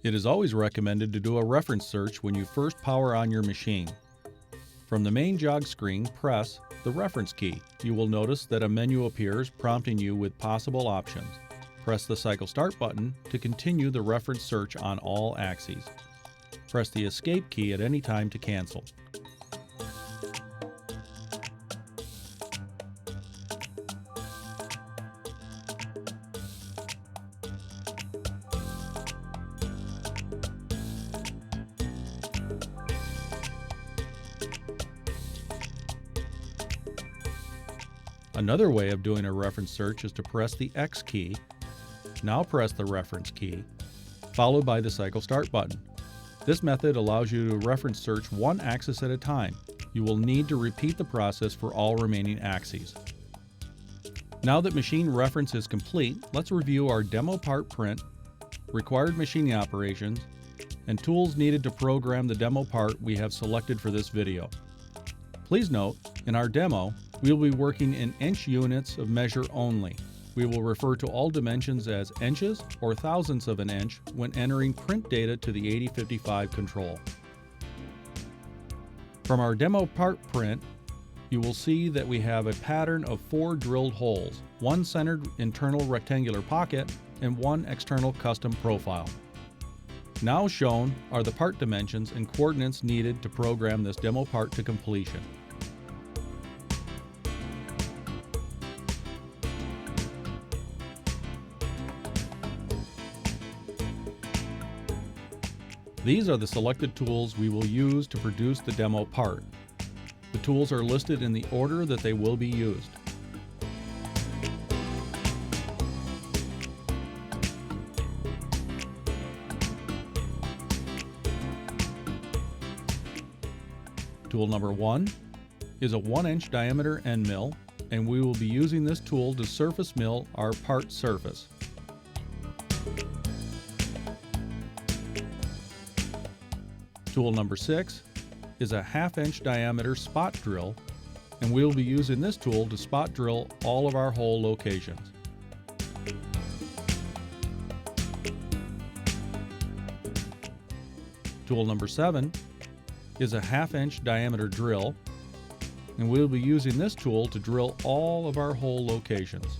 It is always recommended to do a reference search when you first power on your machine. From the main jog screen, press the reference key. You will notice that a menu appears prompting you with possible options. Press the cycle start button to continue the reference search on all axes. Press the escape key at any time to cancel. Another way of doing a reference search is to press the X key. Now press the reference key, followed by the cycle start button. This method allows you to reference search one axis at a time. You will need to repeat the process for all remaining axes. Now that machine reference is complete, let's review our demo part print, required machining operations, and tools needed to program the demo part we have selected for this video. Please note, in our demo, we will be working in inch units of measure only. We will refer to all dimensions as inches or thousandths of an inch when entering print data to the 8055 control. From our demo part print, you will see that we have a pattern of 4 drilled holes, one centered internal rectangular pocket and one external custom profile. Now shown are the part dimensions and coordinates needed to program this demo part to completion. These are the selected tools we will use to produce the demo part. The tools are listed in the order that they will be used. Tool number 1 is a 1-inch diameter end mill, and we will be using this tool to surface mill our part surface. Tool number 6 is a 1/2-inch diameter spot drill, and we will be using this tool to spot drill all of our hole locations. Tool number 7 is a 1/2-inch diameter drill, and we will be using this tool to drill all of our hole locations.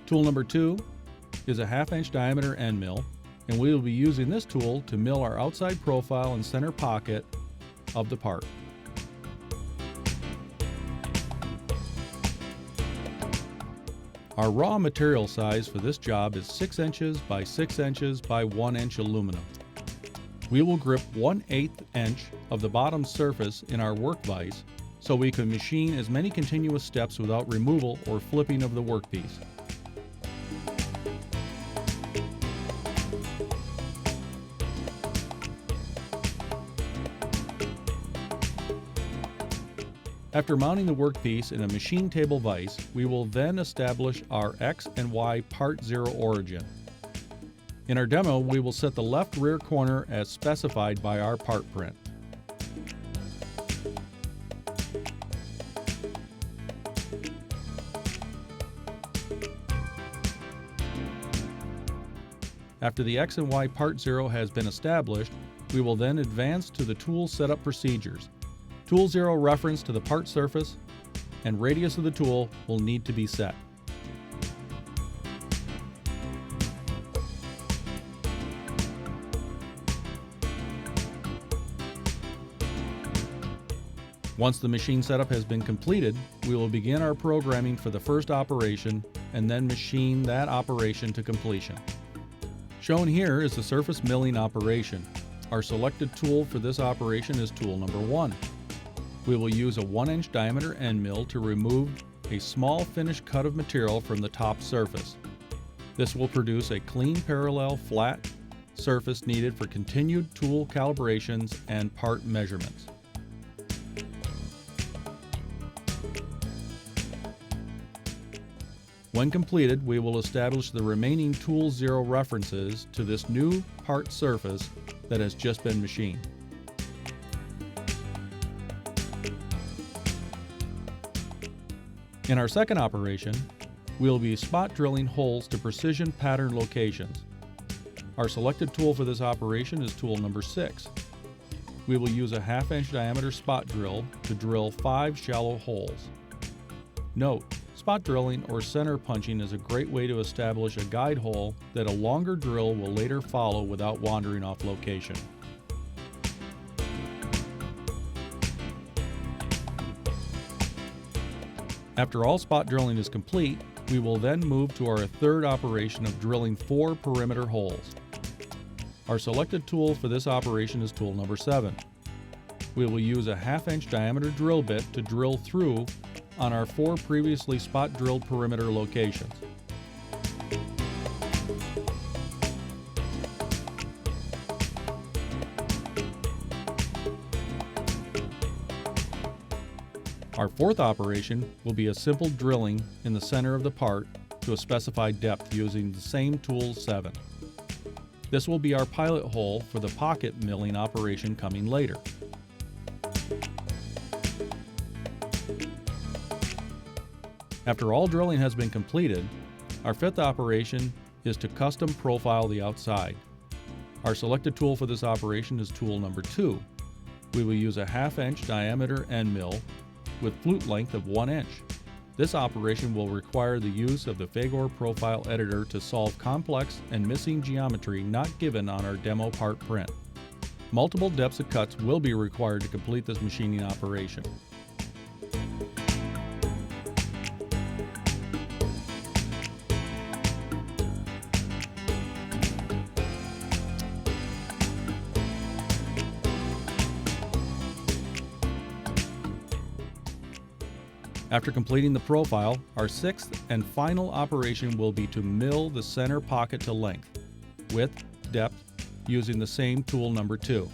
Tool number 2 is a 1/2-inch diameter end mill, and we will be using this tool to mill our outside profile and center pocket of the part. Our raw material size for this job is 6 inches by 6 inches by 1 inch aluminum. We will grip 1/8 inch of the bottom surface in our work vise so we can machine as many continuous steps without removal or flipping of the workpiece. After mounting the workpiece in a machine table vise, we will then establish our X and Y part 0 origin. In our demo, we will set the left rear corner as specified by our part print. After the X and Y part 0 has been established, we will then advance to the tool setup procedures. Tool 0 reference to the part surface and radius of the tool will need to be set. Once the machine setup has been completed, we will begin our programming for the first operation and then machine that operation to completion. Shown here is the surface milling operation. Our selected tool for this operation is tool number 1. We will use a 1-inch diameter end mill to remove a small finished cut of material from the top surface. This will produce a clean, parallel, flat surface needed for continued tool calibrations and part measurements. When completed, we will establish the remaining Tool 0 references to this new part surface that has just been machined. In our second operation, We'll be spot drilling holes to precision pattern locations. Our selected tool for this operation is tool number 6. We will use a 1/2 inch diameter spot drill to drill 5 shallow holes. Note, spot drilling or center punching is a great way to establish a guide hole that a longer drill will later follow without wandering off location. After all spot drilling is complete, we will then move to our third operation of drilling 4 perimeter holes. Our selected tool for this operation is tool number 7. We will use a 1/2 inch diameter drill bit to drill through on our 4 previously spot drilled perimeter locations. Our fourth operation will be a simple drilling in the center of the part to a specified depth using the same tool 7. This will be our pilot hole for the pocket milling operation coming later. After all drilling has been completed, our fifth operation is to custom profile the outside. Our selected tool for this operation is tool number 2. We will use a 1/2 inch diameter end mill with flute length of 1 inch. This operation will require the use of the Fagor profile editor to solve complex and missing geometry not given on our demo part print. Multiple depths of cuts will be required to complete this machining operation. After completing the profile, our sixth and final operation will be to mill the center pocket to length, width, depth, using the same tool number 2.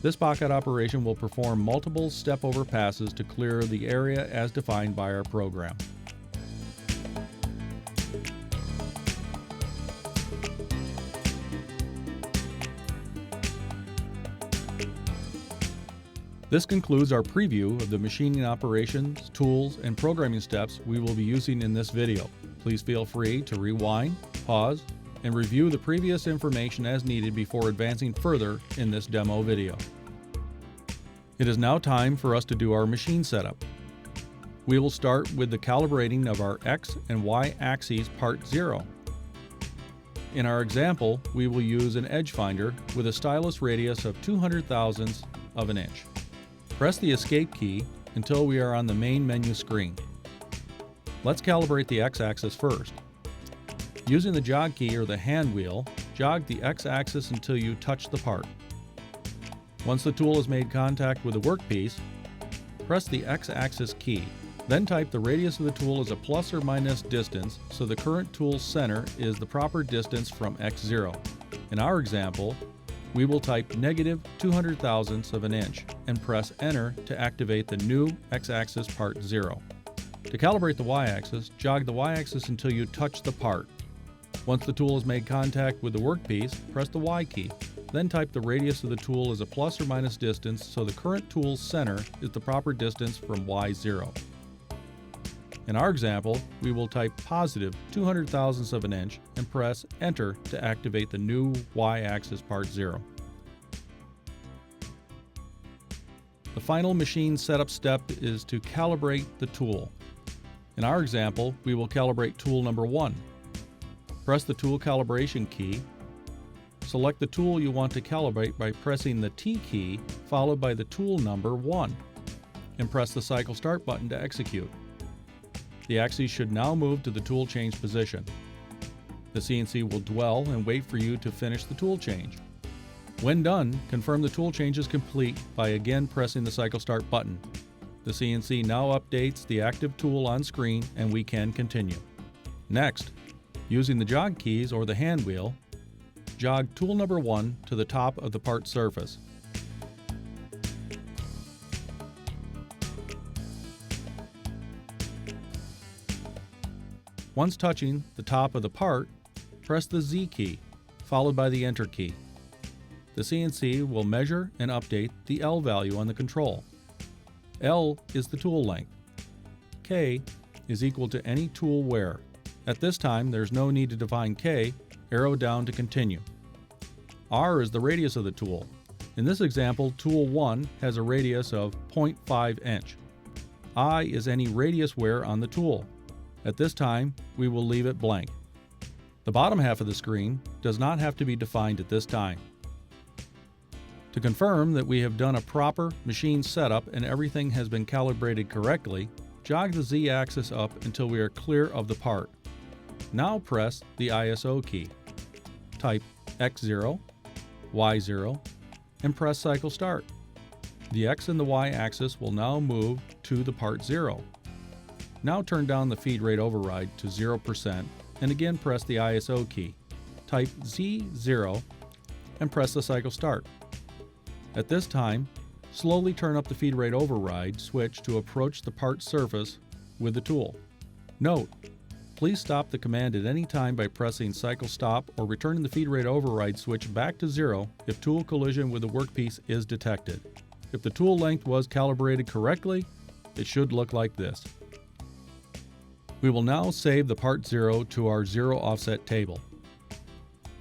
This pocket operation will perform multiple step-over passes to clear the area as defined by our program. This concludes our preview of the machining operations, tools, and programming steps we will be using in this video. Please feel free to rewind, pause, and review the previous information as needed before advancing further in this demo video. It is now time for us to do our machine setup. We will start with the calibrating of our X and Y axes part 0. In our example, we will use an edge finder with a stylus radius of 200 thousandths of an inch. Press the Escape key until we are on the main menu screen. Let's calibrate the X-axis first. Using the jog key or the hand wheel, jog the X-axis until you touch the part. Once the tool has made contact with the workpiece, press the X-axis key. Then type the radius of the tool as a plus or minus distance so the current tool's center is the proper distance from X0. In our example, we will type negative 200 thousandths of an inch and press Enter to activate the new X-axis part 0. To calibrate the Y-axis, jog the Y-axis until you touch the part. Once the tool has made contact with the workpiece, press the Y key. Then type the radius of the tool as a plus or minus distance so the current tool's center is the proper distance from Y0. In our example, we will type positive 200 thousandths of an inch and press Enter to activate the new Y-axis part 0. The final machine setup step is to calibrate the tool. In our example, we will calibrate tool number 1. Press the tool calibration key. Select the tool you want to calibrate by pressing the T key followed by the tool number 1 and press the cycle start button to execute. The axes should now move to the tool change position. The CNC will dwell and wait for you to finish the tool change. When done, confirm the tool change is complete by again pressing the cycle start button. The CNC now updates the active tool on screen and we can continue. Next, using the jog keys or the hand wheel, jog tool number 1 to the top of the part surface. Once touching the top of the part, press the Z key, followed by the Enter key. The CNC will measure and update the L value on the control. L is the tool length. K is equal to any tool wear. At this time, there's no need to define K, arrow down to continue. R is the radius of the tool. In this example, tool 1 has a radius of 0.5 inch. I is any radius wear on the tool. At this time, we will leave it blank. The bottom half of the screen does not have to be defined at this time. To confirm that we have done a proper machine setup and everything has been calibrated correctly, jog the Z-axis up until we are clear of the part. Now press the ISO key. Type X0, Y0, and press cycle start. The X and the Y axis will now move to the part 0. Now turn down the feed rate override to 0% and again press the ISO key. Type Z0 and press the cycle start. At this time, slowly turn up the feed rate override switch to approach the part surface with the tool. Note, please stop the command at any time by pressing cycle stop or returning the feed rate override switch back to 0 if tool collision with the workpiece is detected. If the tool length was calibrated correctly, it should look like this. We will now save the part 0 to our 0 offset table.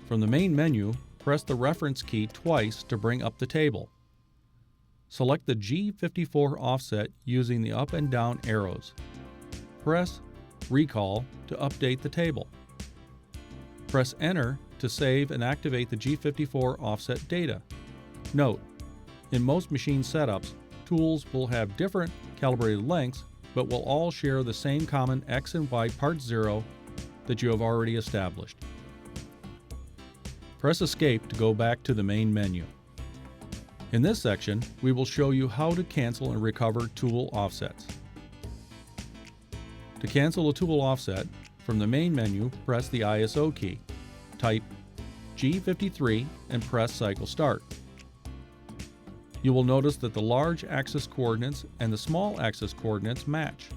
From the main menu, press the reference key twice to bring up the table. Select the G54 offset using the up and down arrows. Press Recall to update the table. Press Enter to save and activate the G54 offset data. Note, in most machine setups, tools will have different calibrated lengths, but will all share the same common X and Y part 0 that you have already established. Press Escape to go back to the main menu. In this section, we will show you how to cancel and recover tool offsets. To cancel a tool offset, from the main menu, press the ISO key. Type G53 and press cycle start. You will notice that the large axis coordinates and the small axis coordinates match.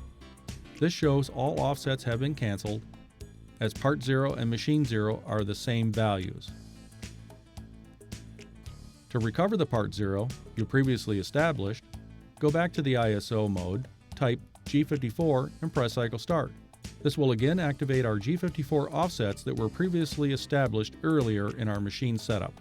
This shows all offsets have been canceled, as part 0 and machine 0 are the same values. To recover the part 0 you previously established, go back to the ISO mode, type G54 and press cycle start. This will again activate our G54 offsets that were previously established earlier in our machine setup.